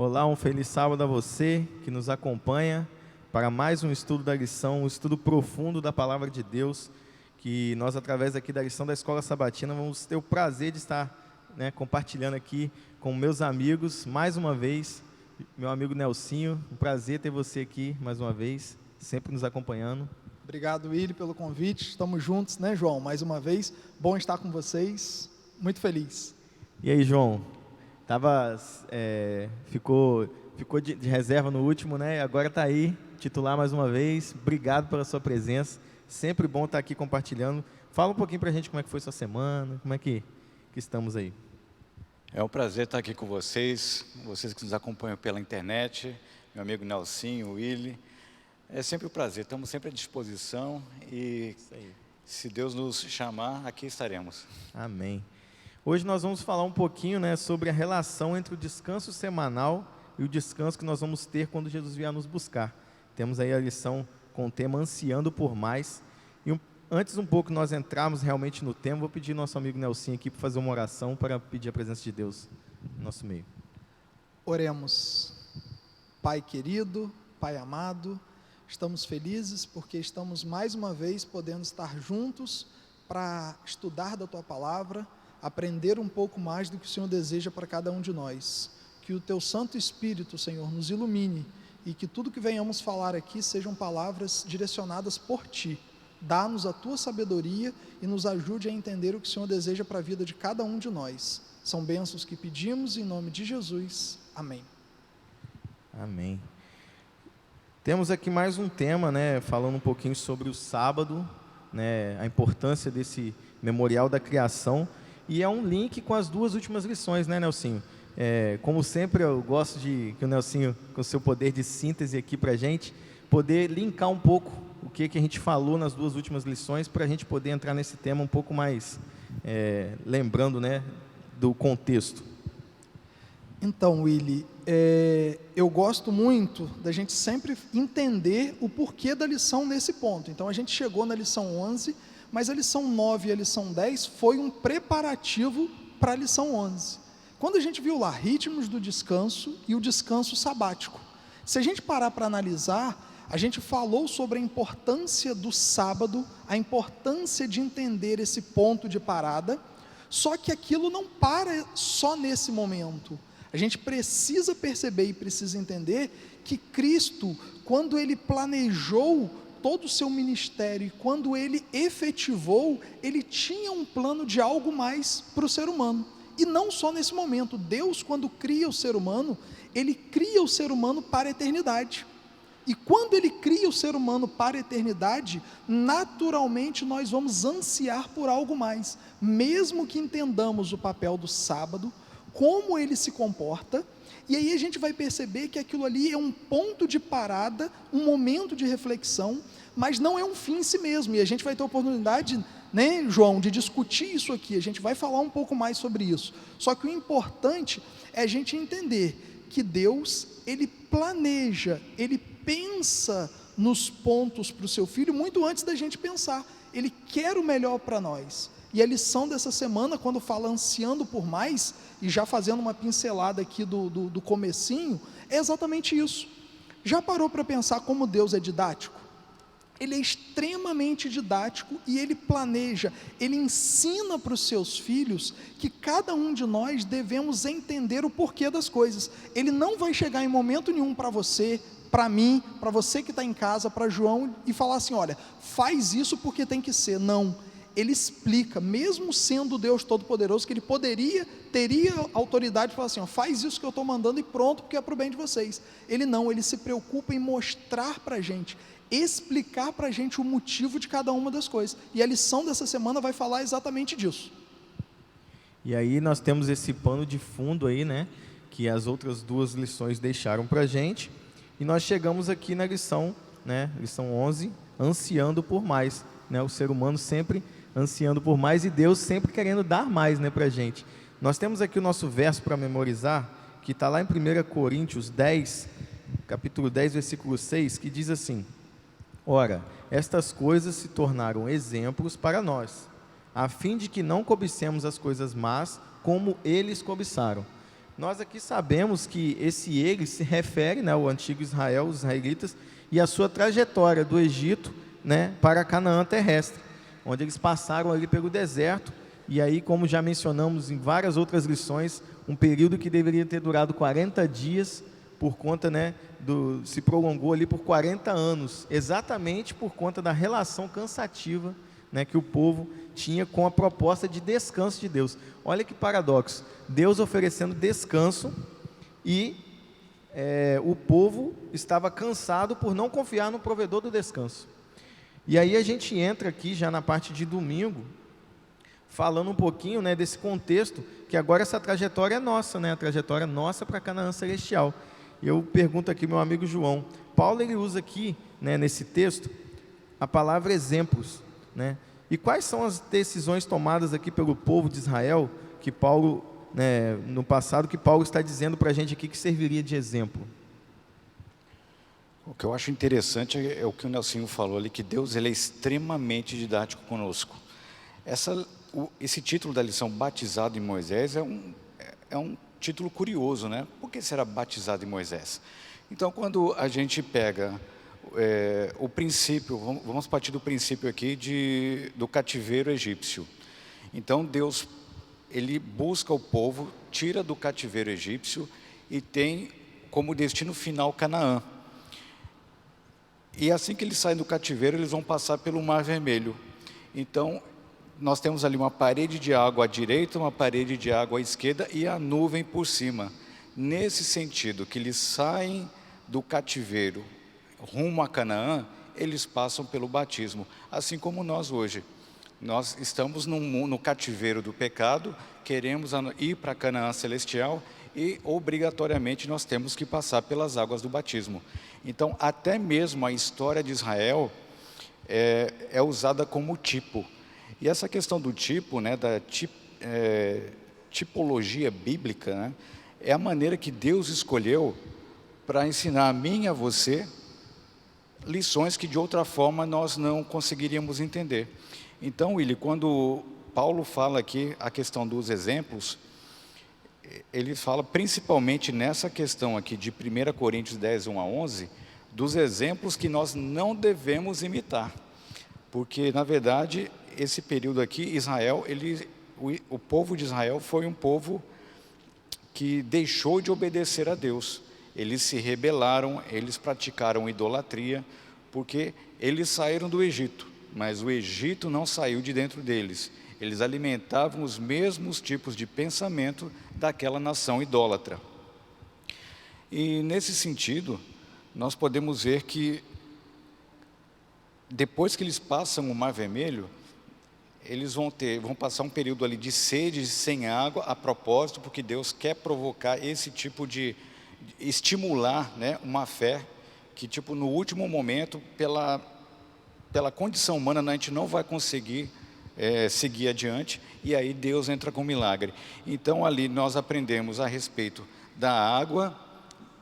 Olá, um feliz sábado a você que nos acompanha para mais um estudo da lição, um estudo profundo da Palavra de Deus, que nós, através aqui da lição da Escola Sabatina, vamos ter o prazer de estar compartilhando aqui com meus amigos, mais uma vez, meu amigo Nelsinho, um prazer ter você aqui mais uma vez, sempre nos acompanhando. Obrigado, Willi, pelo convite, estamos juntos, né, João? Mais uma vez, bom estar com vocês, muito feliz. E aí, João? Ficou de reserva no último, né? Agora está aí, titular mais uma vez. Obrigado pela sua presença. Sempre bom estar aqui compartilhando. Fala um pouquinho para a gente como é que foi sua semana, como é que estamos aí. É um prazer estar aqui com vocês que nos acompanham pela internet, meu amigo Nelsinho, Willi. É sempre um prazer, estamos sempre à disposição e se Deus nos chamar, aqui estaremos. Amém. Hoje nós vamos falar um pouquinho, sobre a relação entre o descanso semanal e o descanso que nós vamos ter quando Jesus vier nos buscar. Temos aí a lição com o tema Ansiando por Mais. E antes um pouco nós entrarmos realmente no tema, vou pedir nosso amigo Nelsinho aqui para fazer uma oração para pedir a presença de Deus no nosso meio. Oremos. Pai querido, Pai amado, estamos felizes porque estamos mais uma vez podendo estar juntos para estudar da Tua Palavra, aprender um pouco mais do que o Senhor deseja para cada um de nós. Que o Teu Santo Espírito, Senhor, nos ilumine e que tudo que venhamos falar aqui sejam palavras direcionadas por Ti. Dá-nos a Tua sabedoria e nos ajude a entender o que o Senhor deseja para a vida de cada um de nós. São bênçãos que pedimos em nome de Jesus. Amém. Amém. Temos aqui mais um tema, falando um pouquinho sobre o sábado, a importância desse memorial da criação. E é um link com as duas últimas lições, né, Nelsinho? Como sempre, eu gosto de que o Nelsinho, com o seu poder de síntese aqui para a gente, poder linkar um pouco o que a gente falou nas duas últimas lições, para a gente poder entrar nesse tema um pouco mais, lembrando, do contexto. Então, Willi, eu gosto muito da gente sempre entender o porquê da lição nesse ponto. Então, a gente chegou na lição 11, mas a lição 9 e a lição 10 foi um preparativo para a lição 11. Quando a gente viu lá ritmos do descanso e o descanso sabático. Se a gente parar para analisar, a gente falou sobre a importância do sábado, a importância de entender esse ponto de parada, só que aquilo não para só nesse momento. A gente precisa perceber e precisa entender que Cristo, quando Ele planejou todo o seu ministério e quando Ele efetivou, Ele tinha um plano de algo mais para o ser humano. E não só nesse momento. Deus, quando cria o ser humano, Ele cria o ser humano para a eternidade. E quando Ele cria o ser humano para a eternidade, naturalmente nós vamos ansiar por algo mais. Mesmo que entendamos o papel do sábado, como ele se comporta, e aí a gente vai perceber que aquilo ali é um ponto de parada, um momento de reflexão, mas não é um fim em si mesmo, e a gente vai ter a oportunidade, João, de discutir isso aqui, a gente vai falar um pouco mais sobre isso, só que o importante é a gente entender que Deus, Ele planeja, Ele pensa nos pontos para o seu Filho, muito antes da gente pensar, Ele quer o melhor para nós. E a lição dessa semana, quando fala ansiando por mais, e já fazendo uma pincelada aqui do comecinho, é exatamente isso. Já parou para pensar como Deus é didático? Ele é extremamente didático e Ele planeja, Ele ensina para os seus filhos que cada um de nós devemos entender o porquê das coisas. Ele não vai chegar em momento nenhum para você, para mim, para você que está em casa, para João, e falar assim, olha, faz isso porque tem que ser. Não. Ele explica, mesmo sendo Deus Todo-Poderoso, que Ele teria autoridade de falar assim, faz isso que eu estou mandando e pronto, porque é para o bem de vocês. Ele não, Ele se preocupa em mostrar para a gente, explicar para a gente o motivo de cada uma das coisas. E a lição dessa semana vai falar exatamente disso. E aí nós temos esse pano de fundo aí, que as outras duas lições deixaram para a gente, e nós chegamos aqui na lição, lição 11, ansiando por mais, o ser humano sempre ansiando por mais e Deus sempre querendo dar mais, para a gente. Nós temos aqui o nosso verso para memorizar, que está lá em 1 Coríntios 10, capítulo 10, versículo 6, que diz assim, ora, estas coisas se tornaram exemplos para nós, a fim de que não cobicemos as coisas más como eles cobiçaram. Nós aqui sabemos que esse ele se refere, né, ao antigo Israel, os israelitas, e a sua trajetória do Egito, né, para Canaã terrestre, onde eles passaram ali pelo deserto, e aí, como já mencionamos em várias outras lições, um período que deveria ter durado 40 dias, por conta, né, se prolongou ali por 40 anos, exatamente por conta da relação cansativa, né, que o povo tinha com a proposta de descanso de Deus. Olha que paradoxo, Deus oferecendo descanso e o povo estava cansado por não confiar no provedor do descanso. E aí a gente entra aqui já na parte de domingo, falando um pouquinho, né, desse contexto, que agora essa trajetória é nossa, né, a trajetória nossa para Canaã Celestial. Eu pergunto aqui, meu amigo João, Paulo ele usa aqui, né, nesse texto, a palavra exemplos, né? E quais são as decisões tomadas aqui pelo povo de Israel, que Paulo, né, no passado, que Paulo está dizendo para a gente aqui que serviria de exemplo? O que eu acho interessante é o que o Nelsinho falou ali, que Deus ele é extremamente didático conosco. Esse título da lição, Batizado em Moisés, é um título curioso, né? Por que será batizado em Moisés? Então, quando a gente pega o princípio, vamos partir do princípio aqui do cativeiro egípcio. Então, Deus, ele busca o povo, tira do cativeiro egípcio e tem como destino final Canaã. E assim que eles saem do cativeiro, eles vão passar pelo Mar Vermelho. Então, nós temos ali uma parede de água à direita, uma parede de água à esquerda e a nuvem por cima. Nesse sentido, que eles saem do cativeiro rumo a Canaã, eles passam pelo batismo. Assim como nós hoje. Nós estamos no cativeiro do pecado, queremos ir para Canaã Celestial e obrigatoriamente nós temos que passar pelas águas do batismo. Então, até mesmo a história de Israel é usada como tipo. E essa questão do tipo, né, da tipologia bíblica, né, é a maneira que Deus escolheu para ensinar a mim e a você lições que de outra forma nós não conseguiríamos entender. Então, Willy, quando Paulo fala aqui a questão dos exemplos, ele fala principalmente nessa questão aqui de 1 Coríntios 10, 1 a 11, dos exemplos que nós não devemos imitar. Porque, na verdade, esse período aqui, Israel, o povo de Israel foi um povo que deixou de obedecer a Deus. Eles se rebelaram, eles praticaram idolatria, porque eles saíram do Egito, mas o Egito não saiu de dentro deles. Eles alimentavam os mesmos tipos de pensamento daquela nação idólatra. E nesse sentido, nós podemos ver que depois que eles passam o Mar Vermelho, eles vão passar um período ali de sede, sem água, a propósito, porque Deus quer provocar esse tipo de estimular, né, uma fé que, tipo, no último momento, pela condição humana, a gente não vai conseguir seguir adiante, e aí Deus entra com milagre. Então, ali nós aprendemos a respeito da água,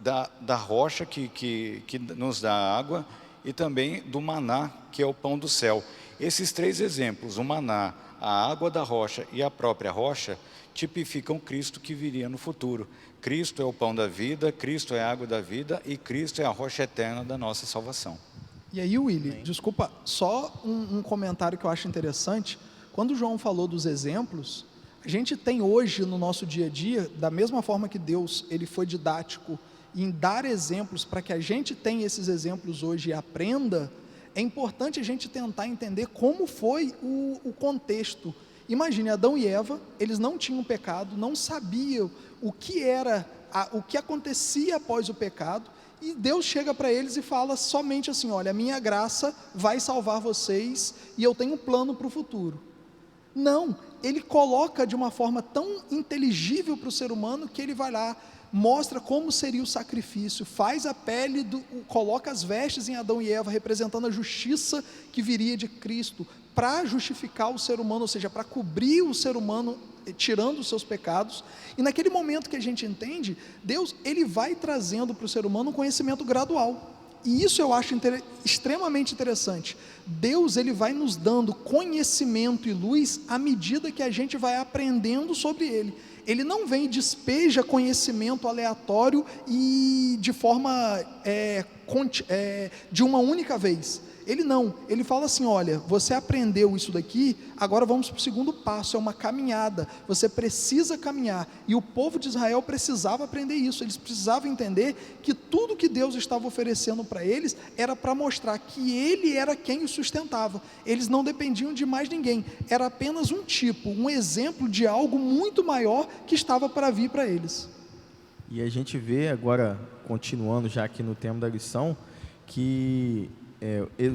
da rocha que nos dá água, e também do maná, que é o pão do céu. Esses três exemplos, o maná, a água da rocha e a própria rocha, tipificam Cristo que viria no futuro. Cristo é o pão da vida, Cristo é a água da vida e Cristo é a rocha eterna da nossa salvação. E aí, Willy, desculpa, só um comentário que eu acho interessante. Quando o João falou dos exemplos, a gente tem hoje no nosso dia a dia, da mesma forma que Deus ele foi didático em dar exemplos para que a gente tenha esses exemplos hoje e aprenda, é importante a gente tentar entender como foi o contexto. Imagine, Adão e Eva, eles não tinham pecado, não sabiam o que o que acontecia após o pecado, e Deus chega para eles e fala somente assim: olha, a minha graça vai salvar vocês e eu tenho um plano para o futuro. Não, ele coloca de uma forma tão inteligível para o ser humano que ele vai lá, mostra como seria o sacrifício, faz a pele, coloca as vestes em Adão e Eva, representando a justiça que viria de Cristo, para justificar o ser humano, ou seja, para cobrir o ser humano, tirando os seus pecados. E naquele momento que a gente entende, Deus ele vai trazendo para o ser humano um conhecimento gradual. E isso eu acho extremamente interessante. Deus, ele vai nos dando conhecimento e luz à medida que a gente vai aprendendo sobre ele. Ele não vem e despeja conhecimento aleatório e de forma de uma única vez. Ele não, ele fala assim: olha, você aprendeu isso daqui, agora vamos para o segundo passo, é uma caminhada, você precisa caminhar. E o povo de Israel precisava aprender isso, eles precisavam entender que tudo que Deus estava oferecendo para eles era para mostrar que Ele era quem os sustentava. Eles não dependiam de mais ninguém, era apenas um exemplo de algo muito maior que estava para vir para eles. E a gente vê agora, continuando já aqui no tema da lição, que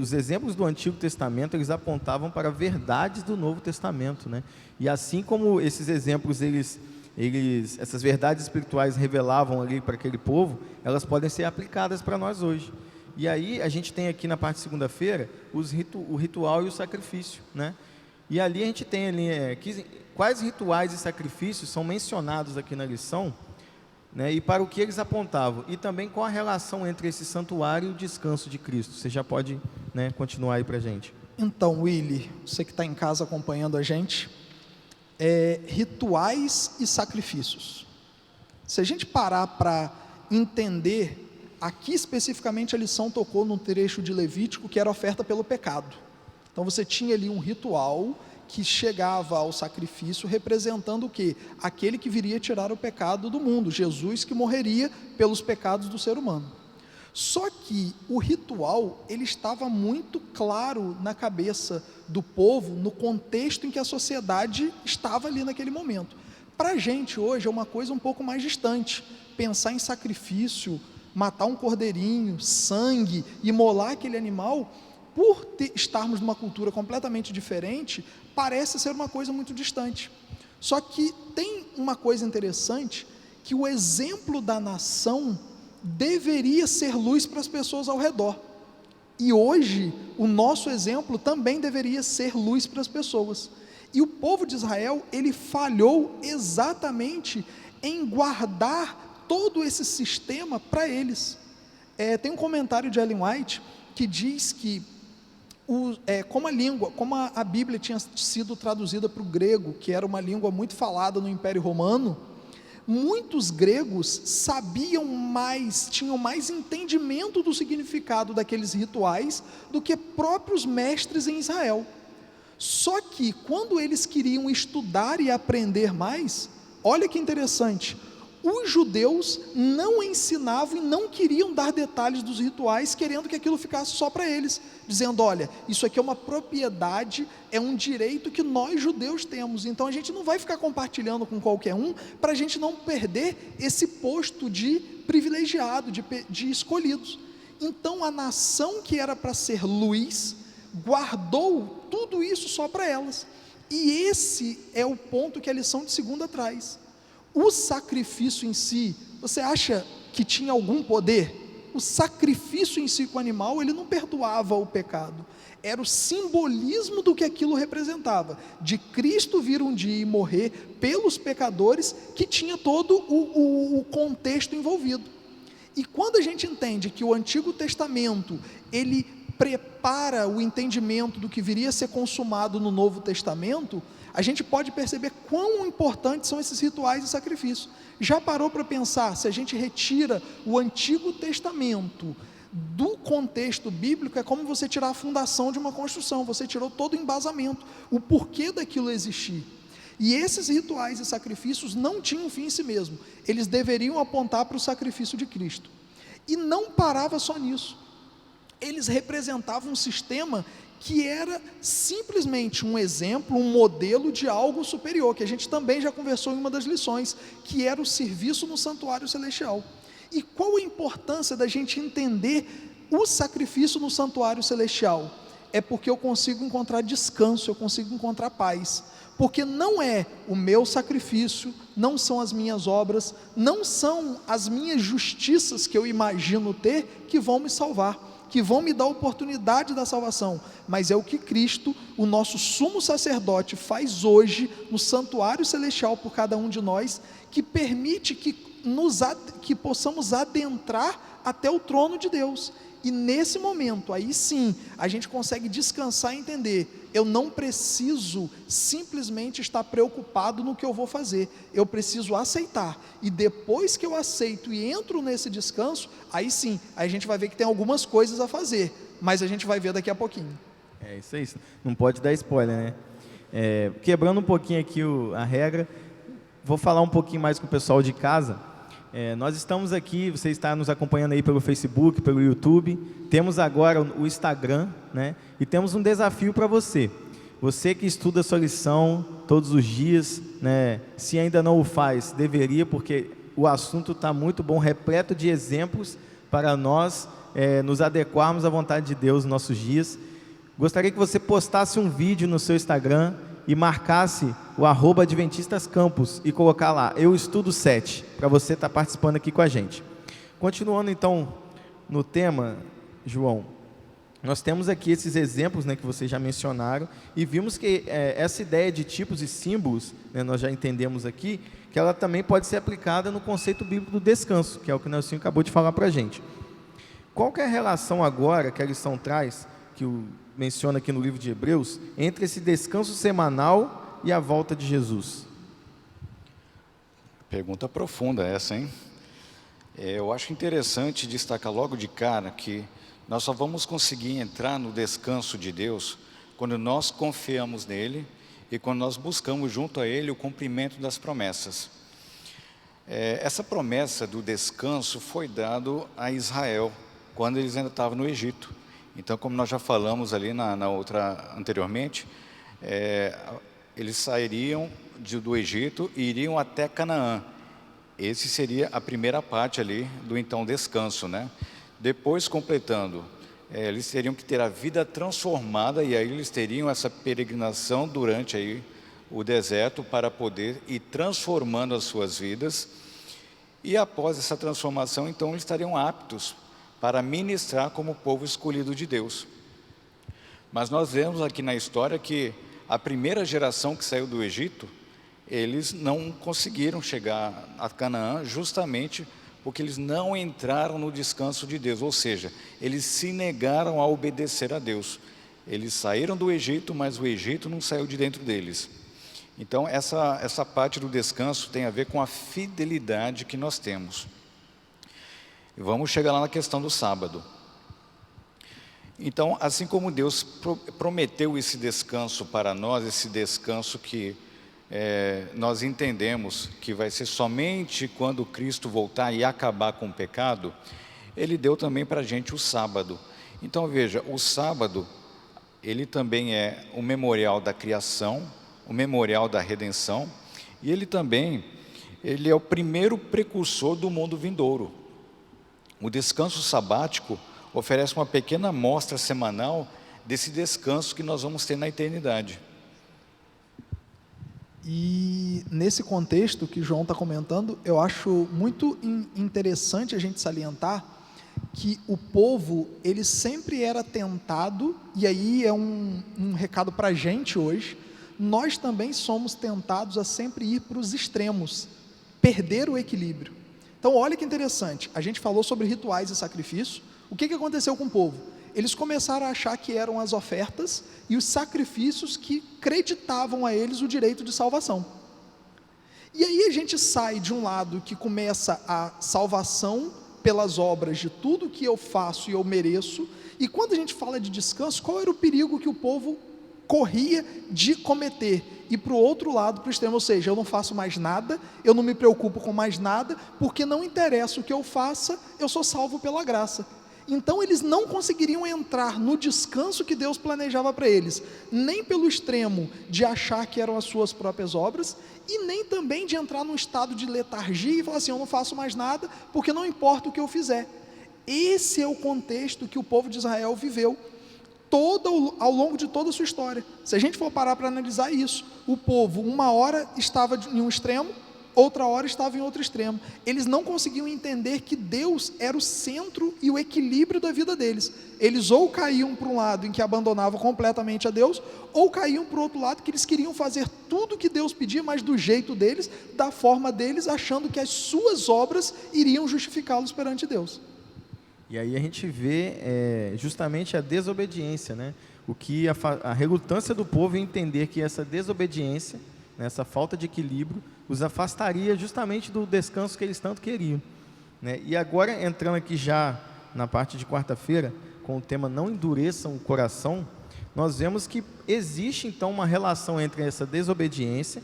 os exemplos do Antigo Testamento, eles apontavam para verdades do Novo Testamento, né? E assim como esses exemplos, essas verdades espirituais revelavam ali para aquele povo, elas podem ser aplicadas para nós hoje. E aí a gente tem aqui na parte de segunda-feira o ritual e o sacrifício, né? E ali a gente tem ali, quais rituais e sacrifícios são mencionados aqui na lição, né, e para o que eles apontavam, e também qual a relação entre esse santuário e o descanso de Cristo. Você já pode, né, continuar aí para a gente. Então, Willy, você que está em casa acompanhando a gente, rituais e sacrifícios. Se a gente parar para entender, aqui especificamente a lição tocou num trecho de Levítico que era oferta pelo pecado. Então você tinha ali um ritual que chegava ao sacrifício representando o quê? Aquele que viria tirar o pecado do mundo, Jesus, que morreria pelos pecados do ser humano. Só que o ritual, ele estava muito claro na cabeça do povo, no contexto em que a sociedade estava ali naquele momento. Para a gente hoje é uma coisa um pouco mais distante, pensar em sacrifício, matar um cordeirinho, sangue, imolar aquele animal, por estarmos numa cultura completamente diferente, parece ser uma coisa muito distante. Só que tem uma coisa interessante, que o exemplo da nação deveria ser luz para as pessoas ao redor. E hoje, o nosso exemplo também deveria ser luz para as pessoas. E o povo de Israel, ele falhou exatamente em guardar todo esse sistema para eles. Tem um comentário de Ellen White que diz que como a Bíblia tinha sido traduzida para o grego, que era uma língua muito falada no Império Romano, muitos gregos tinham mais entendimento do significado daqueles rituais do que próprios mestres em Israel. Só que quando eles queriam estudar e aprender mais, olha que interessante, os judeus não ensinavam e não queriam dar detalhes dos rituais, querendo que aquilo ficasse só para eles, dizendo: olha, isso aqui é uma propriedade, é um direito que nós judeus temos, então a gente não vai ficar compartilhando com qualquer um, para a gente não perder esse posto de privilegiado, de escolhidos. Então a nação que era para ser luz, guardou tudo isso só para elas, e esse é o ponto que a lição de segunda traz. O sacrifício em si, você acha que tinha algum poder? O sacrifício em si com o animal, ele não perdoava o pecado. Era o simbolismo do que aquilo representava, de Cristo vir um dia e morrer pelos pecadores, que tinha todo o contexto envolvido. E quando a gente entende que o Antigo Testamento, ele prepara o entendimento do que viria a ser consumado no Novo Testamento, a gente pode perceber quão importantes são esses rituais e sacrifícios. Já parou para pensar, se a gente retira o Antigo Testamento do contexto bíblico, é como você tirar a fundação de uma construção, você tirou todo o embasamento, o porquê daquilo existir. E esses rituais e sacrifícios não tinham fim em si mesmo, eles deveriam apontar para o sacrifício de Cristo. E não parava só nisso, eles representavam um sistema que era simplesmente um exemplo, um modelo de algo superior, que a gente também já conversou em uma das lições, que era o serviço no santuário celestial. E qual a importância da gente entender o sacrifício no santuário celestial? É porque eu consigo encontrar descanso, eu consigo encontrar paz, porque não é o meu sacrifício, não são as minhas obras, não são as minhas justiças que eu imagino ter que vão me salvar, que vão me dar a oportunidade da salvação, mas é o que Cristo, o nosso sumo sacerdote, faz hoje no santuário celestial por cada um de nós, que permite que possamos adentrar até o trono de Deus. E nesse momento, aí sim, a gente consegue descansar e entender, eu não preciso simplesmente estar preocupado no que eu vou fazer, eu preciso aceitar, e depois que eu aceito e entro nesse descanso, aí sim, aí a gente vai ver que tem algumas coisas a fazer, mas a gente vai ver daqui a pouquinho. É isso aí, não pode dar spoiler, né? Quebrando um pouquinho aqui a regra, vou falar um pouquinho mais com o pessoal de casa. Nós estamos aqui, você está nos acompanhando aí pelo Facebook, pelo YouTube, temos agora o Instagram, né? E temos um desafio para você. Você que estuda a sua lição todos os dias, né? Se ainda não o faz, deveria, porque o assunto está muito bom, repleto de exemplos para nós nos adequarmos à vontade de Deus nos nossos dias. Gostaria que você postasse um vídeo no seu Instagram e marcasse o @adventistascampus e colocar lá, eu estudo 7, para você estar participando aqui com a gente. Continuando então no tema, João, nós temos aqui esses exemplos, né, que vocês já mencionaram, e vimos que essa ideia de tipos e símbolos, né, nós já entendemos aqui, que ela também pode ser aplicada no conceito bíblico do descanso, que é o que o Nelson acabou de falar para a gente. Qual que é a relação agora que a lição traz, que menciona aqui no livro de Hebreus, entre esse descanso semanal e a volta de Jesus? Pergunta profunda essa, hein? Eu acho interessante destacar logo de cara que nós só vamos conseguir entrar no descanso de Deus quando nós confiamos nele e quando nós buscamos junto a ele o cumprimento das promessas. Essa promessa do descanso foi dado a Israel quando eles ainda estavam no Egito. Então, como nós já falamos ali na outra anteriormente, eles sairiam do Egito e iriam até Canaã. Esse seria a primeira parte ali do então descanso, né? Depois, completando, eles teriam que ter a vida transformada, e aí eles teriam essa peregrinação durante aí o deserto para poder ir transformando as suas vidas. E após essa transformação, então, eles estariam aptos para ministrar como povo escolhido de Deus. Mas nós vemos aqui na história que a primeira geração que saiu do Egito, eles não conseguiram chegar a Canaã justamente porque eles não entraram no descanso de Deus, ou seja, eles se negaram a obedecer a Deus. Eles saíram do Egito, mas o Egito não saiu de dentro deles. Então essa parte do descanso tem a ver com a fidelidade que nós temos. E vamos chegar lá na questão do sábado. Então, assim como Deus prometeu esse descanso para nós, esse descanso que nós entendemos que vai ser somente quando Cristo voltar e acabar com o pecado, Ele deu também para a gente o sábado. Então veja, o sábado, ele também é o memorial da criação, o memorial da redenção, e ele é o primeiro precursor do mundo vindouro. O descanso sabático oferece uma pequena amostra semanal desse descanso que nós vamos ter na eternidade. E nesse contexto que o João está comentando, eu acho muito interessante a gente salientar que o povo, ele sempre era tentado, e aí é um recado para a gente hoje, nós também somos tentados a sempre ir para os extremos, perder o equilíbrio. Então olha que interessante, a gente falou sobre rituais e sacrifício. O que aconteceu com o povo? Eles começaram a achar que eram as ofertas e os sacrifícios que creditavam a eles o direito de salvação. E aí a gente sai de um lado que começa a salvação pelas obras de tudo que eu faço e eu mereço, e quando a gente fala de descanso, qual era o perigo que o povo corria de cometer? E para o outro lado, para o extremo, ou seja, eu não faço mais nada, eu não me preocupo com mais nada, porque não interessa o que eu faça, eu sou salvo pela graça. Então eles não conseguiriam entrar no descanso que Deus planejava para eles, nem pelo extremo de achar que eram as suas próprias obras, e nem também de entrar num estado de letargia e falar assim, eu não faço mais nada, porque não importa o que eu fizer. Esse é o contexto que o povo de Israel viveu ao longo de toda a sua história. Se a gente for parar para analisar isso, o povo uma hora estava em um extremo, outra hora estava em outro extremo. Eles não conseguiam entender que Deus era o centro e o equilíbrio da vida deles. Eles ou caíam para um lado em que abandonavam completamente a Deus, ou caíam para o outro lado que eles queriam fazer tudo que Deus pedia, mas do jeito deles, da forma deles, achando que as suas obras iriam justificá-los perante Deus. E aí a gente vê justamente a desobediência, né? O que a relutância do povo em entender que essa desobediência, né, essa falta de equilíbrio, os afastaria justamente do descanso que eles tanto queriam, né? E agora, entrando aqui já na parte de quarta-feira, com o tema Não Endureçam o Coração, nós vemos que existe então uma relação entre essa desobediência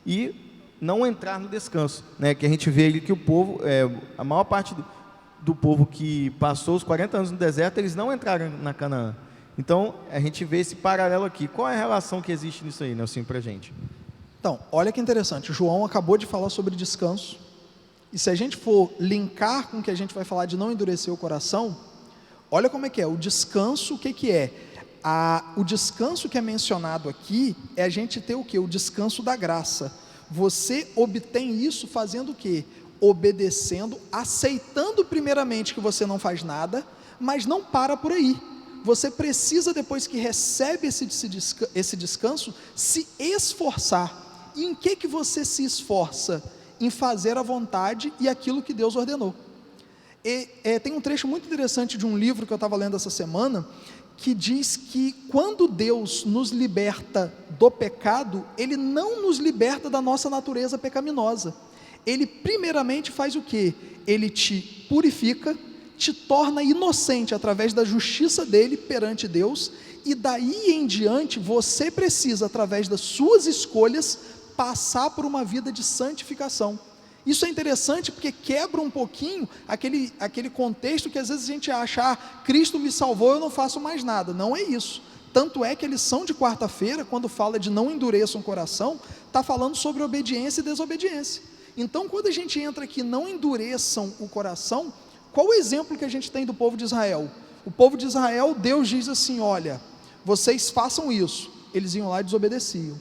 e não entrar no descanso, né? Que a gente vê ali que o povo, a maior parte do povo que passou os 40 anos no deserto, eles não entraram na Canaã. Então, a gente vê esse paralelo aqui. Qual é a relação que existe nisso aí, Nelson, para a gente? Então, olha que interessante, o João acabou de falar sobre descanso, e se a gente for linkar com o que a gente vai falar de não endurecer o coração, olha como é que é, o descanso, o que é? O descanso que é mencionado aqui, é a gente ter o quê? O descanso da graça. Você obtém isso fazendo o quê? Obedecendo, aceitando primeiramente que você não faz nada, mas não para por aí. Você precisa, depois que recebe esse descanso, se esforçar. E em que você se esforça? Em fazer a vontade e aquilo que Deus ordenou. Tem um trecho muito interessante de um livro que eu estava lendo essa semana, que diz que quando Deus nos liberta do pecado, Ele não nos liberta da nossa natureza pecaminosa. Ele primeiramente faz o quê? Ele te purifica, te torna inocente através da justiça dele perante Deus, e daí em diante você precisa, através das suas escolhas, passar por uma vida de santificação. Isso é interessante porque quebra um pouquinho aquele contexto que às vezes a gente acha, Cristo me salvou, eu não faço mais nada. Não é isso. Tanto é que a lição de quarta-feira, quando fala de não endureçam o coração, está falando sobre obediência e desobediência. Então, quando a gente entra aqui, não endureçam o coração, qual o exemplo que a gente tem do povo de Israel? O povo de Israel, Deus diz assim, olha, vocês façam isso. Eles iam lá e desobedeciam.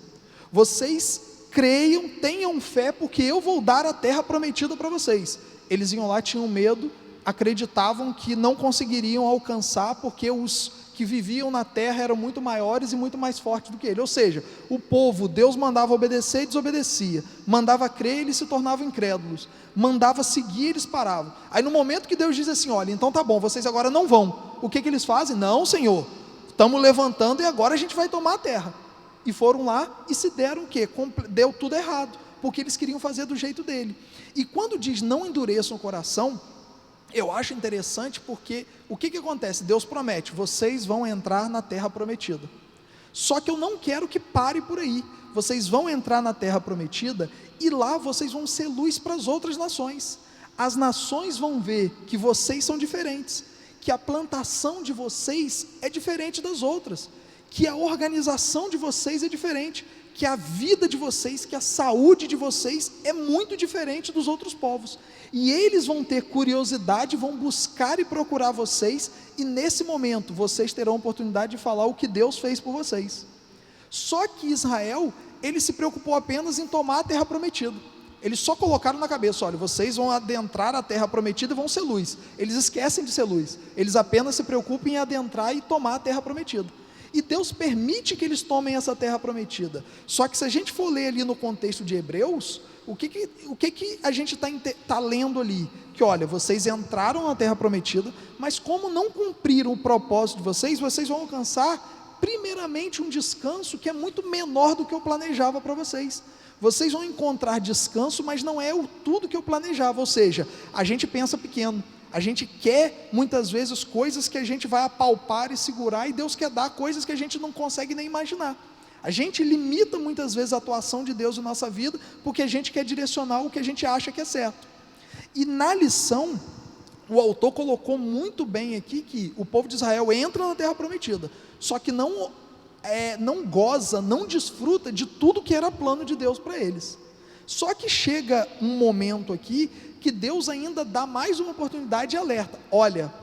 Vocês creiam, tenham fé, porque eu vou dar a terra prometida para vocês. Eles iam lá, tinham medo, acreditavam que não conseguiriam alcançar, porque os que viviam na terra eram muito maiores e muito mais fortes do que ele. Ou seja, o povo, Deus mandava obedecer e desobedecia, mandava crer, eles se tornavam incrédulos, mandava seguir, eles paravam. Aí no momento que Deus diz assim, olha, então tá bom, vocês agora não vão, o que eles fazem? Não, Senhor, estamos levantando e agora a gente vai tomar a terra. E foram lá e se deram o quê? Deu tudo errado, porque eles queriam fazer do jeito dele. E quando diz não endureçam o coração, eu acho interessante porque o que acontece? Deus promete, vocês vão entrar na terra prometida. Só que eu não quero que pare por aí. Vocês vão entrar na terra prometida e lá vocês vão ser luz para as outras nações. As nações vão ver que vocês são diferentes, que a plantação de vocês é diferente das outras, que a organização de vocês é diferente, que a vida de vocês, que a saúde de vocês é muito diferente dos outros povos. E eles vão ter curiosidade, vão buscar e procurar vocês, e nesse momento vocês terão a oportunidade de falar o que Deus fez por vocês. Só que Israel, ele se preocupou apenas em tomar a terra prometida. Eles só colocaram na cabeça, olha, vocês vão adentrar a terra prometida e vão ser luz. Eles esquecem de ser luz, eles apenas se preocupam em adentrar e tomar a terra prometida. E Deus permite que eles tomem essa terra prometida. Só que se a gente for ler ali no contexto de Hebreus, o que a gente está lendo ali? Que olha, vocês entraram na terra prometida, mas como não cumpriram o propósito de vocês, vocês vão alcançar primeiramente um descanso que é muito menor do que eu planejava para vocês. Vocês vão encontrar descanso, mas não é tudo que eu planejava. Ou seja, a gente pensa pequeno. A gente quer, muitas vezes, coisas que a gente vai apalpar e segurar, e Deus quer dar coisas que a gente não consegue nem imaginar. A gente limita, muitas vezes, a atuação de Deus na nossa vida, porque a gente quer direcionar o que a gente acha que é certo. E na lição, o autor colocou muito bem aqui, que o povo de Israel entra na terra prometida, só que não goza, não desfruta de tudo que era plano de Deus para eles. Só que chega um momento aqui, que Deus ainda dá mais uma oportunidade e alerta, olha,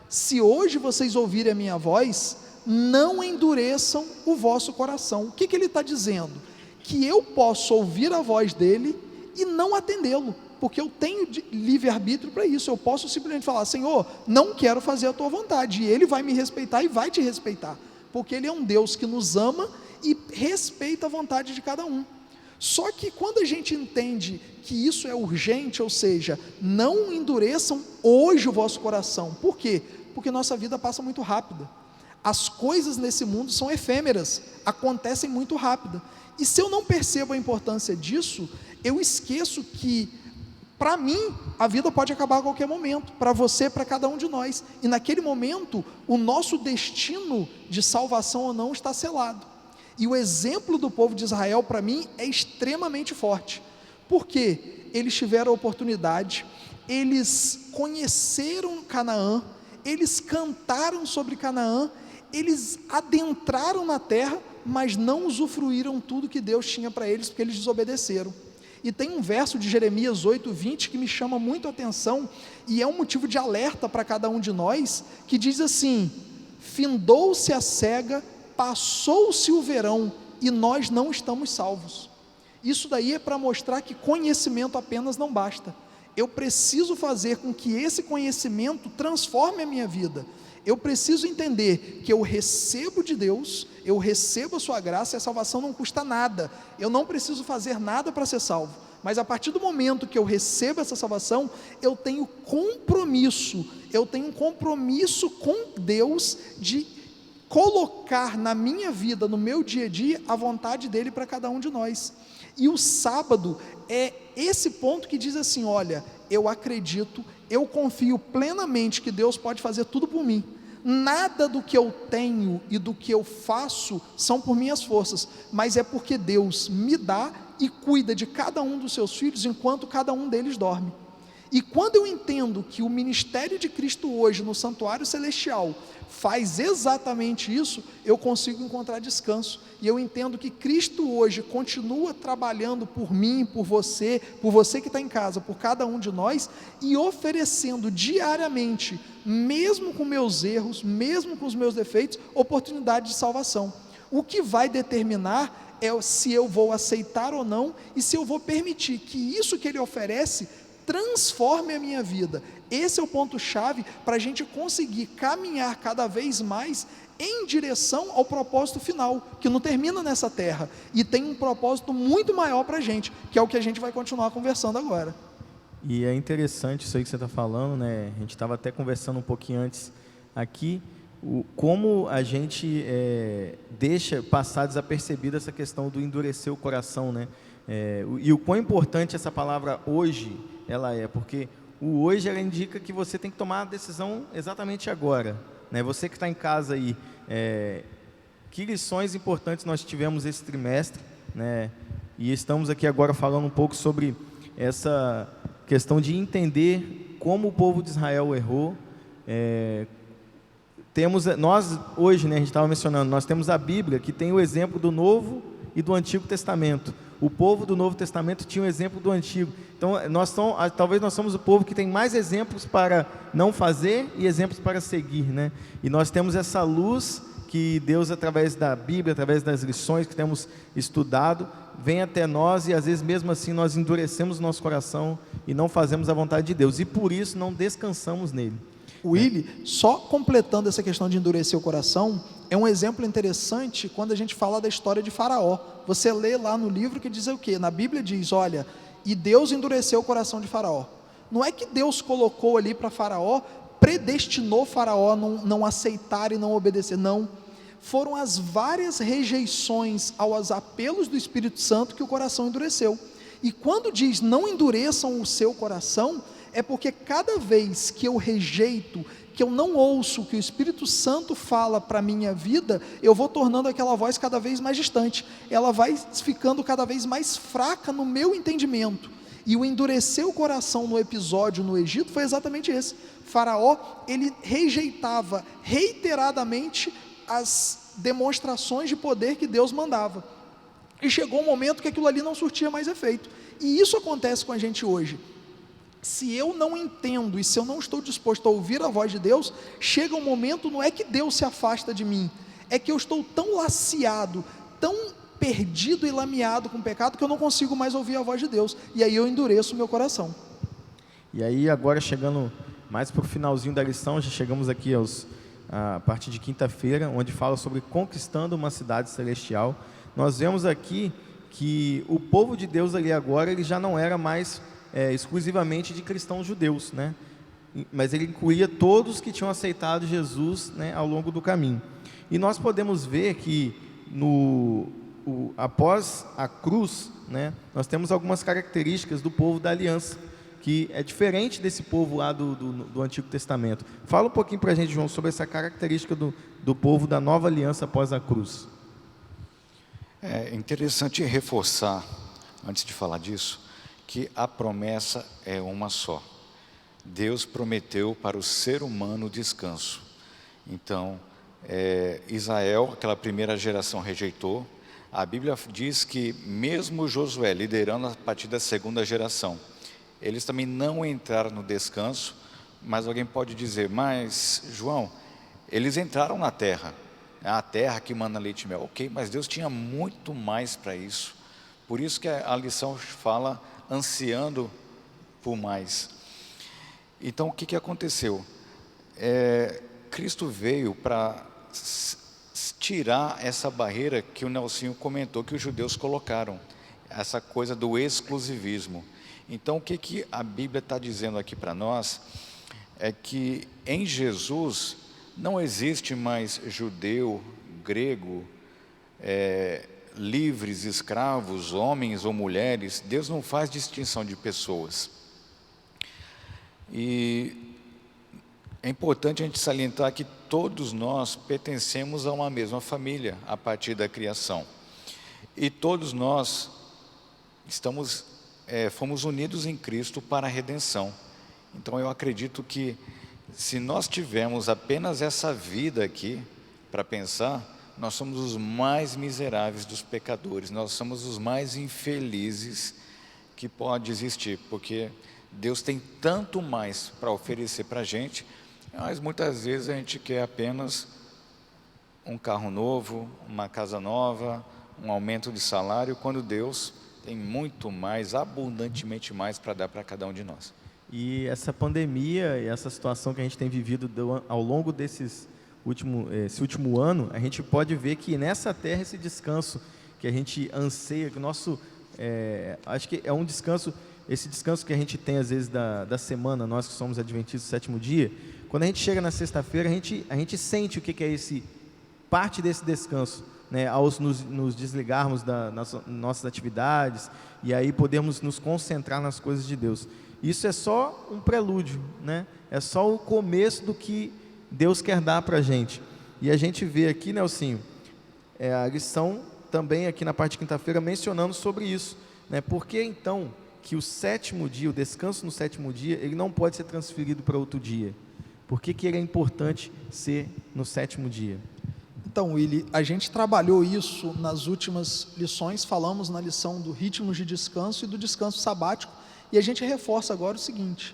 se hoje vocês ouvirem a minha voz, não endureçam o vosso coração. O que ele está dizendo? Que eu posso ouvir a voz dele e não atendê-lo, porque eu tenho livre-arbítrio para isso. Eu posso simplesmente falar, Senhor, não quero fazer a tua vontade, e ele vai me respeitar e vai te respeitar, porque ele é um Deus que nos ama e respeita a vontade de cada um. Só que quando a gente entende que isso é urgente, ou seja, não endureçam hoje o vosso coração. Por quê? Porque nossa vida passa muito rápida. As coisas nesse mundo são efêmeras, acontecem muito rápido. E se eu não percebo a importância disso, eu esqueço que, para mim, a vida pode acabar a qualquer momento, para você, para cada um de nós. E naquele momento, o nosso destino de salvação ou não está selado. E o exemplo do povo de Israel, para mim, é extremamente forte. Por quê? Eles tiveram a oportunidade, eles conheceram Canaã, eles cantaram sobre Canaã, eles adentraram na terra, mas não usufruíram tudo que Deus tinha para eles, porque eles desobedeceram. E tem um verso de Jeremias 8:20 que me chama muito a atenção, e é um motivo de alerta para cada um de nós, que diz assim: findou-se a cega, passou-se o verão, e nós não estamos salvos. Isso daí é para mostrar que conhecimento apenas não basta. Eu preciso fazer com que esse conhecimento transforme a minha vida. Eu preciso entender que eu recebo de Deus, eu recebo a sua graça, e a salvação não custa nada. Eu não preciso fazer nada para ser salvo. Mas a partir do momento que eu recebo essa salvação, eu tenho um compromisso com Deus de colocar na minha vida, no meu dia a dia, a vontade dele para cada um de nós. E o sábado é esse ponto que diz assim: olha, eu acredito, eu confio plenamente que Deus pode fazer tudo por mim. Nada do que eu tenho e do que eu faço são por minhas forças, mas é porque Deus me dá e cuida de cada um dos seus filhos enquanto cada um deles dorme. E quando eu entendo que o ministério de Cristo hoje no santuário celestial faz exatamente isso, eu consigo encontrar descanso. E eu entendo que Cristo hoje continua trabalhando por mim, por você que está em casa, por cada um de nós, e oferecendo diariamente, mesmo com meus erros, mesmo com os meus defeitos, oportunidade de salvação. O que vai determinar é se eu vou aceitar ou não, e se eu vou permitir que isso que Ele oferece transforme a minha vida. Esse é o ponto-chave para a gente conseguir caminhar cada vez mais em direção ao propósito final, que não termina nessa terra, e tem um propósito muito maior para a gente, que é o que a gente vai continuar conversando agora. E é interessante isso aí que você está falando, né? A gente estava até conversando um pouquinho antes aqui, como a gente deixa passar desapercebida essa questão do endurecer o coração, né? E o quão importante essa palavra hoje ela é, porque o hoje ela indica que você tem que tomar a decisão exatamente agora, né? Você que está em casa aí, que lições importantes nós tivemos esse trimestre, né? E estamos aqui agora falando um pouco sobre essa questão de entender como o povo de Israel errou. Nós hoje, né, a gente estava mencionando, nós temos a Bíblia que tem o exemplo do Novo e do Antigo Testamento. O povo do Novo Testamento tinha um exemplo do Antigo. Então, talvez nós somos o povo que tem mais exemplos para não fazer e exemplos para seguir, né? E nós temos essa luz que Deus, através da Bíblia, através das lições que temos estudado, vem até nós, e às vezes mesmo assim nós endurecemos o nosso coração e não fazemos a vontade de Deus, e por isso não descansamos nele. Willy, só completando essa questão de endurecer o coração, é um exemplo interessante quando a gente fala da história de Faraó. Você lê lá no livro que diz o quê? Na Bíblia diz, olha, e Deus endureceu o coração de Faraó. Não é que Deus colocou ali para Faraó, predestinou Faraó a não aceitar e não obedecer, não. Foram as várias rejeições aos apelos do Espírito Santo que o coração endureceu. E quando diz não endureçam o seu coração, é porque cada vez que eu rejeito, que eu não ouço o que o Espírito Santo fala para a minha vida, eu vou tornando aquela voz cada vez mais distante, ela vai ficando cada vez mais fraca no meu entendimento. E o endurecer o coração no episódio no Egito foi exatamente esse. Faraó, ele rejeitava reiteradamente as demonstrações de poder que Deus mandava, e chegou um momento que aquilo ali não surtia mais efeito. E isso acontece com a gente hoje. Se eu não entendo e se eu não estou disposto a ouvir a voz de Deus, chega um momento, não é que Deus se afasta de mim, é que eu estou tão laciado, tão perdido e lameado com o pecado, que eu não consigo mais ouvir a voz de Deus, e aí eu endureço o meu coração. E aí agora, chegando mais para o finalzinho da lição, já chegamos aqui a partir de quinta-feira, onde fala sobre conquistando uma cidade celestial. Nós vemos aqui que o povo de Deus ali agora, ele já não era mais exclusivamente de cristãos judeus, né? Mas ele incluía todos que tinham aceitado Jesus, né, ao longo do caminho. E nós podemos ver que após a cruz, né, nós temos algumas características do povo da aliança, que é diferente desse povo lá do Antigo Testamento. Fala um pouquinho para a gente, João, sobre essa característica do povo da nova aliança após a cruz. É interessante reforçar, antes de falar disso, que a promessa é uma só. Deus prometeu para o ser humano descanso. Então, Israel, aquela primeira geração, rejeitou. A Bíblia diz que mesmo Josué, liderando a partir da segunda geração, eles também não entraram no descanso. Mas alguém pode dizer, mas João, eles entraram na terra, a terra que mana leite e mel. Ok, mas Deus tinha muito mais para isso. Por isso que a lição fala ansiando por mais. Então o que aconteceu? Cristo veio para tirar essa barreira que o Nelsinho comentou, que os judeus colocaram, essa coisa do exclusivismo. Então o que a Bíblia está dizendo aqui para nós, é que em Jesus não existe mais judeu, grego, livres, escravos, homens ou mulheres. Deus não faz distinção de pessoas. E é importante a gente salientar que todos nós pertencemos a uma mesma família a partir da criação. E todos nós fomos unidos em Cristo para a redenção. Então eu acredito que se nós tivermos apenas essa vida aqui para pensar, nós somos os mais miseráveis dos pecadores, nós somos os mais infelizes que pode existir, porque Deus tem tanto mais para oferecer para a gente, mas muitas vezes a gente quer apenas um carro novo, uma casa nova, um aumento de salário, quando Deus tem muito mais, abundantemente mais para dar para cada um de nós. E essa pandemia e essa situação que a gente tem vivido ao longo esse último ano, a gente pode ver que nessa terra esse descanso que a gente anseia, que acho que é um descanso, esse descanso que a gente tem às vezes da semana, nós que somos adventistas do sétimo dia, quando a gente chega na sexta-feira, a gente sente o que é parte desse descanso, né, ao nos desligarmos das nossas atividades e aí podemos nos concentrar nas coisas de Deus. Isso é só um prelúdio, né? É só o começo do que Deus quer dar para a gente. E a gente vê aqui, Nelsinho, a lição também aqui na parte de quinta-feira mencionando sobre isso, né? Por que então que o sétimo dia, o descanso no sétimo dia, ele não pode ser transferido para outro dia? Por que ele é importante ser no sétimo dia? Então, Willy, a gente trabalhou isso nas últimas lições, falamos na lição do ritmo de descanso e do descanso sabático, e a gente reforça agora o seguinte: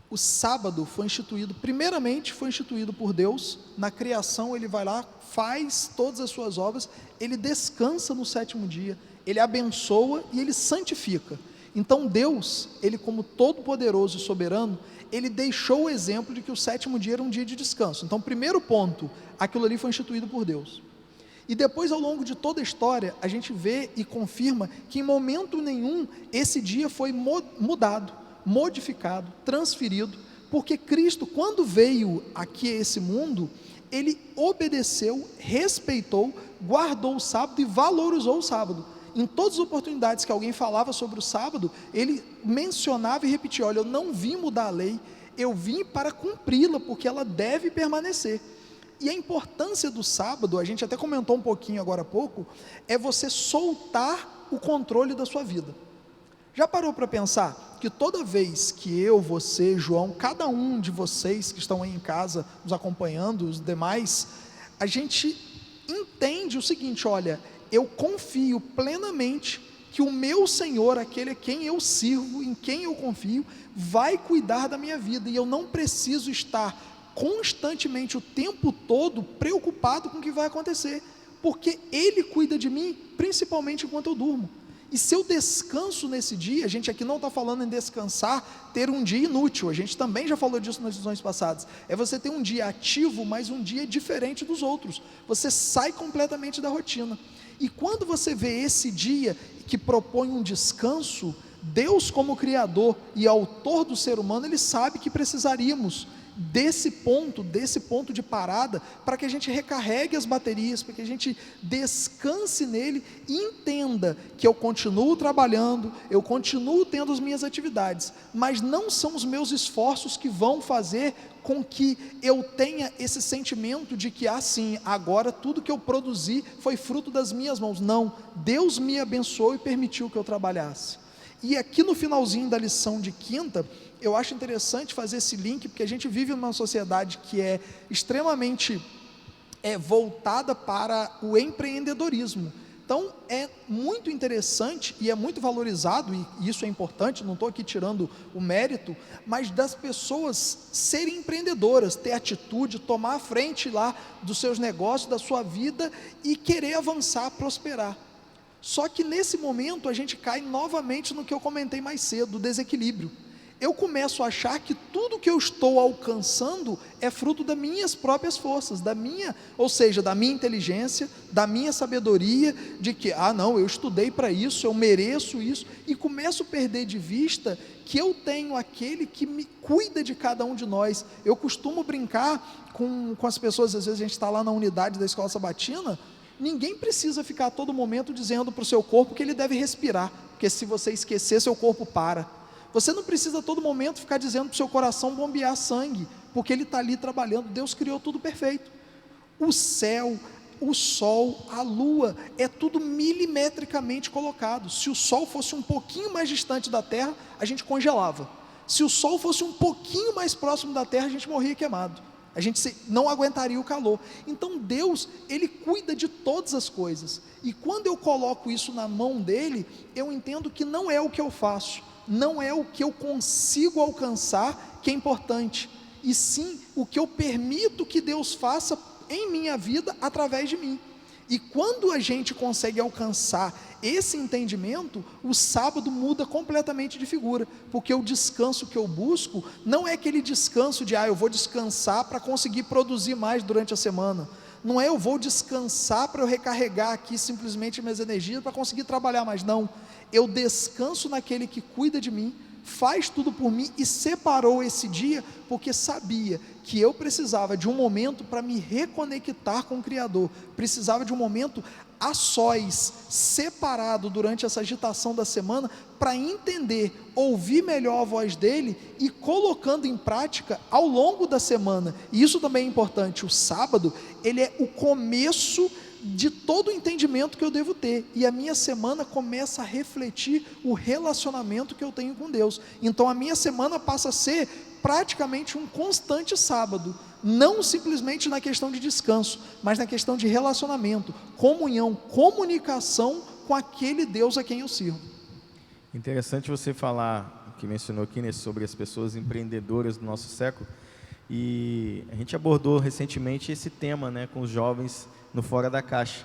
o sábado foi instituído, primeiramente foi instituído por Deus, na criação ele vai lá, faz todas as suas obras, ele descansa no sétimo dia, ele abençoa e ele santifica. Então Deus, ele como todo poderoso e soberano, ele deixou o exemplo de que o sétimo dia era um dia de descanso. Então, primeiro ponto, aquilo ali foi instituído por Deus. E depois, ao longo de toda a história, a gente vê e confirma que em momento nenhum esse dia foi mudado, modificado, transferido, porque Cristo, quando veio aqui a esse mundo, ele obedeceu, respeitou, guardou o sábado e valorizou o sábado. Em todas as oportunidades que alguém falava sobre o sábado, ele mencionava e repetia: olha, eu não vim mudar a lei, eu vim para cumpri-la, porque ela deve permanecer. E a importância do sábado, a gente até comentou um pouquinho agora há pouco, é você soltar o controle da sua vida. Já parou para pensar que toda vez que eu, você, João, cada um de vocês que estão aí em casa nos acompanhando, os demais, a gente entende o seguinte: olha, eu confio plenamente que o meu Senhor, aquele a quem eu sirvo, em quem eu confio, vai cuidar da minha vida, e eu não preciso estar constantemente, o tempo todo, preocupado com o que vai acontecer, porque Ele cuida de mim, principalmente enquanto eu durmo. E se eu descanso nesse dia, a gente aqui não está falando em descansar, ter um dia inútil, a gente também já falou disso nas lições passadas, é você ter um dia ativo, mas um dia diferente dos outros, você sai completamente da rotina. E quando você vê esse dia que propõe um descanso, Deus, como Criador e Autor do ser humano, Ele sabe que precisaríamos desse ponto de parada, para que a gente recarregue as baterias, para que a gente descanse nele e entenda que eu continuo trabalhando, eu continuo tendo as minhas atividades, mas não são os meus esforços que vão fazer com que eu tenha esse sentimento de que, sim, agora tudo que eu produzi foi fruto das minhas mãos. Não, Deus me abençoou e permitiu que eu trabalhasse. E aqui no finalzinho da lição de quinta, eu acho interessante fazer esse link, porque a gente vive numa sociedade que é extremamente voltada para o empreendedorismo. Então, é muito interessante e é muito valorizado, e isso é importante, não estou aqui tirando o mérito, mas das pessoas serem empreendedoras, ter atitude, tomar a frente lá dos seus negócios, da sua vida e querer avançar, prosperar. Só que nesse momento a gente cai novamente no que eu comentei mais cedo, do desequilíbrio. Eu começo a achar que tudo que eu estou alcançando é fruto das minhas próprias forças, ou seja, da minha inteligência, da minha sabedoria, de que, não, eu estudei para isso, eu mereço isso, e começo a perder de vista que eu tenho aquele que me cuida de cada um de nós. Eu costumo brincar com as pessoas, às vezes a gente está lá na unidade da Escola Sabatina, ninguém precisa ficar a todo momento dizendo para o seu corpo que ele deve respirar, porque se você esquecer, seu corpo para. Você não precisa a todo momento ficar dizendo para o seu coração bombear sangue, porque ele está ali trabalhando. Deus criou tudo perfeito. O céu, o sol, a lua, é tudo milimetricamente colocado. Se o sol fosse um pouquinho mais distante da terra, a gente congelava. Se o sol fosse um pouquinho mais próximo da terra, a gente morria queimado. A gente não aguentaria o calor. Então Deus, Ele cuida de todas as coisas. E quando eu coloco isso na mão dEle, eu entendo que não é o que eu faço, não é o que eu consigo alcançar que é importante, e sim o que eu permito que Deus faça em minha vida através de mim. E quando a gente consegue alcançar esse entendimento, o sábado muda completamente de figura, porque o descanso que eu busco não é aquele descanso de eu vou descansar para conseguir produzir mais durante a semana, não é eu vou descansar para eu recarregar aqui simplesmente minhas energias para conseguir trabalhar mais, não, eu descanso naquele que cuida de mim, faz tudo por mim e separou esse dia, porque sabia que eu precisava de um momento para me reconectar com o Criador, precisava de um momento a sós, separado durante essa agitação da semana, para entender, ouvir melhor a voz dele e colocando em prática ao longo da semana. E isso também é importante. O sábado, ele é o começo de todo o entendimento que eu devo ter, e a minha semana começa a refletir o relacionamento que eu tenho com Deus. Então a minha semana passa a ser praticamente um constante sábado, não simplesmente na questão de descanso, mas na questão de relacionamento, comunhão, comunicação com aquele Deus a quem eu sirvo. Interessante você falar, que mencionou aqui, né, sobre as pessoas empreendedoras do nosso século, e a gente abordou recentemente esse tema, né, com os jovens no Fora da Caixa,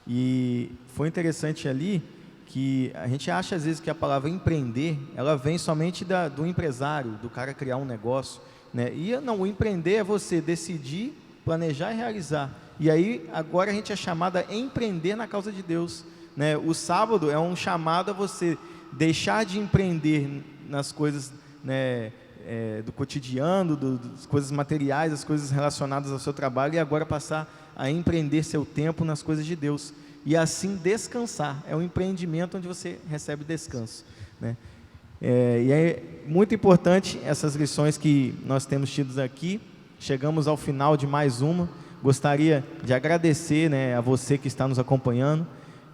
e foi interessante ali que a gente acha às vezes que a palavra empreender, ela vem somente do empresário, do cara criar um negócio, né? E não, o empreender é você decidir, planejar e realizar, e aí agora a gente é chamado a empreender na causa de Deus, né? O sábado é um chamado a você deixar de empreender nas coisas, né, do cotidiano, das coisas materiais, as coisas relacionadas ao seu trabalho, e agora passar a empreender seu tempo nas coisas de Deus, e assim descansar. É um empreendimento onde você recebe descanso, né? E é muito importante essas lições que nós temos tido aqui. Chegamos ao final de mais uma. Gostaria de agradecer, né, a você que está nos acompanhando,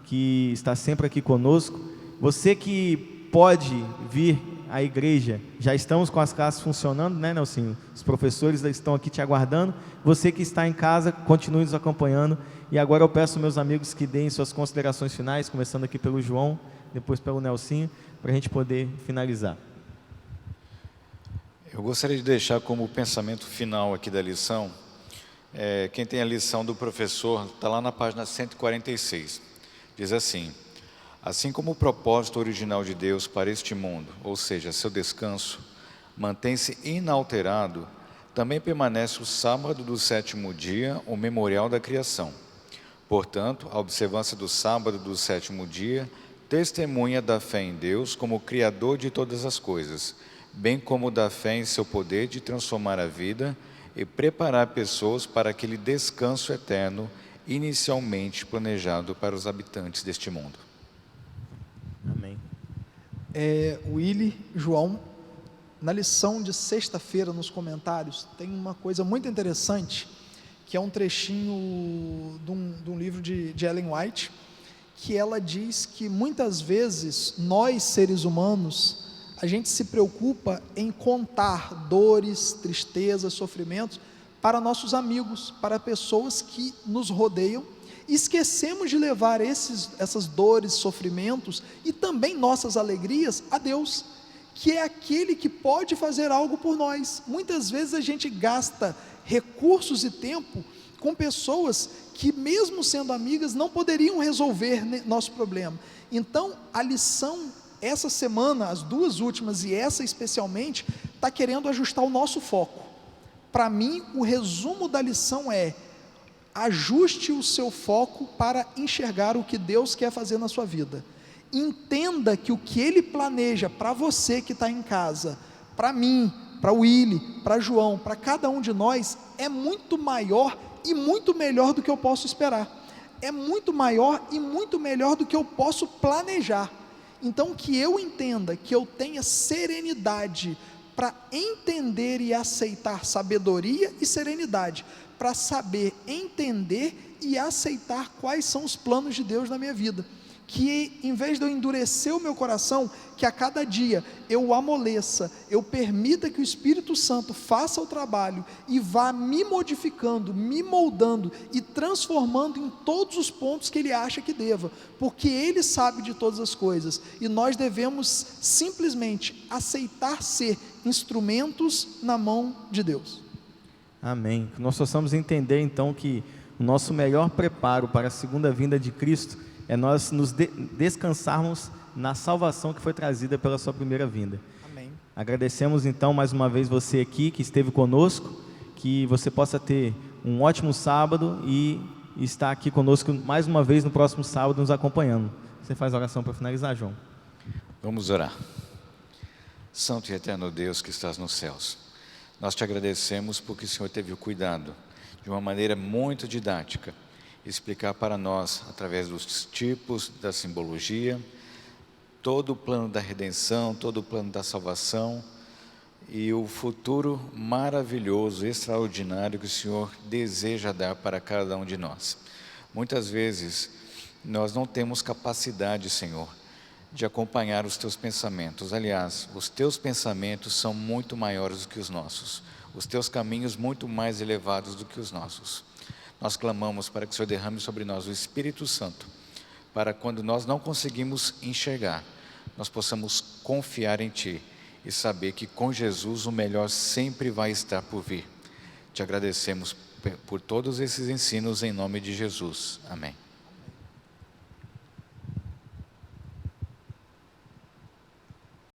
que está sempre aqui conosco. Você que pode vir à igreja, já estamos com as classes funcionando, né, Nelsinho? Os professores estão aqui te aguardando. Você que está em casa, continue nos acompanhando. E agora eu peço aos meus amigos que deem suas considerações finais, começando aqui pelo João, depois pelo Nelsinho, para a gente poder finalizar. Eu gostaria de deixar como pensamento final aqui da lição, quem tem a lição do professor, está lá na página 146, diz assim: assim como o propósito original de Deus para este mundo, ou seja, seu descanso, mantém-se inalterado, também permanece o sábado do sétimo dia, o memorial da criação. Portanto, a observância do sábado do sétimo dia testemunha da fé em Deus como Criador de todas as coisas, bem como da fé em seu poder de transformar a vida e preparar pessoas para aquele descanso eterno inicialmente planejado para os habitantes deste mundo. Amém. Willy, João, na lição de sexta-feira, nos comentários, tem uma coisa muito interessante, que é um trechinho de um livro de Ellen White, que ela diz que muitas vezes nós, seres humanos, a gente se preocupa em contar dores, tristezas, sofrimentos para nossos amigos, para pessoas que nos rodeiam, e esquecemos de levar essas dores, sofrimentos e também nossas alegrias a Deus, que é aquele que pode fazer algo por nós. Muitas vezes a gente gasta recursos e tempo com pessoas que, mesmo sendo amigas, não poderiam resolver nosso problema. Então, a lição, essa semana, as duas últimas e essa especialmente, está querendo ajustar o nosso foco. Para mim, o resumo da lição é: ajuste o seu foco para enxergar o que Deus quer fazer na sua vida. Entenda que o que Ele planeja para você que está em casa, para mim, para o Willy, para João, para cada um de nós, é muito maior e muito melhor do que eu posso esperar. É muito maior e muito melhor do que eu posso planejar. Então, que eu entenda, que eu tenha serenidade para entender e aceitar sabedoria e serenidade, para saber entender e aceitar quais são os planos de Deus na minha vida. Que em vez de eu endurecer o meu coração, que a cada dia eu o amoleça, eu permita que o Espírito Santo faça o trabalho e vá me modificando, me moldando e transformando em todos os pontos que Ele acha que deva, porque Ele sabe de todas as coisas, e nós devemos simplesmente aceitar ser instrumentos na mão de Deus. Amém. Que nós possamos entender então que o nosso melhor preparo para a segunda vinda de Cristo é nós nos descansarmos na salvação que foi trazida pela sua primeira vinda. Amém. Agradecemos então mais uma vez você aqui que esteve conosco, que você possa ter um ótimo sábado e estar aqui conosco mais uma vez no próximo sábado nos acompanhando. Você faz a oração para finalizar, João? Vamos orar. Santo e eterno Deus que estás nos céus, nós te agradecemos porque o Senhor teve o cuidado, de uma maneira muito didática, explicar para nós, através dos tipos da simbologia, todo o plano da redenção, todo o plano da salvação e o futuro maravilhoso, extraordinário que o Senhor deseja dar para cada um de nós. Muitas vezes nós não temos capacidade, Senhor, de acompanhar os teus pensamentos. Aliás, os teus pensamentos são muito maiores do que os nossos, os teus caminhos muito mais elevados do que os nossos. Nós clamamos para que o Senhor derrame sobre nós o Espírito Santo, para quando nós não conseguimos enxergar, nós possamos confiar em Ti e saber que com Jesus o melhor sempre vai estar por vir. Te agradecemos por todos esses ensinos em nome de Jesus. Amém.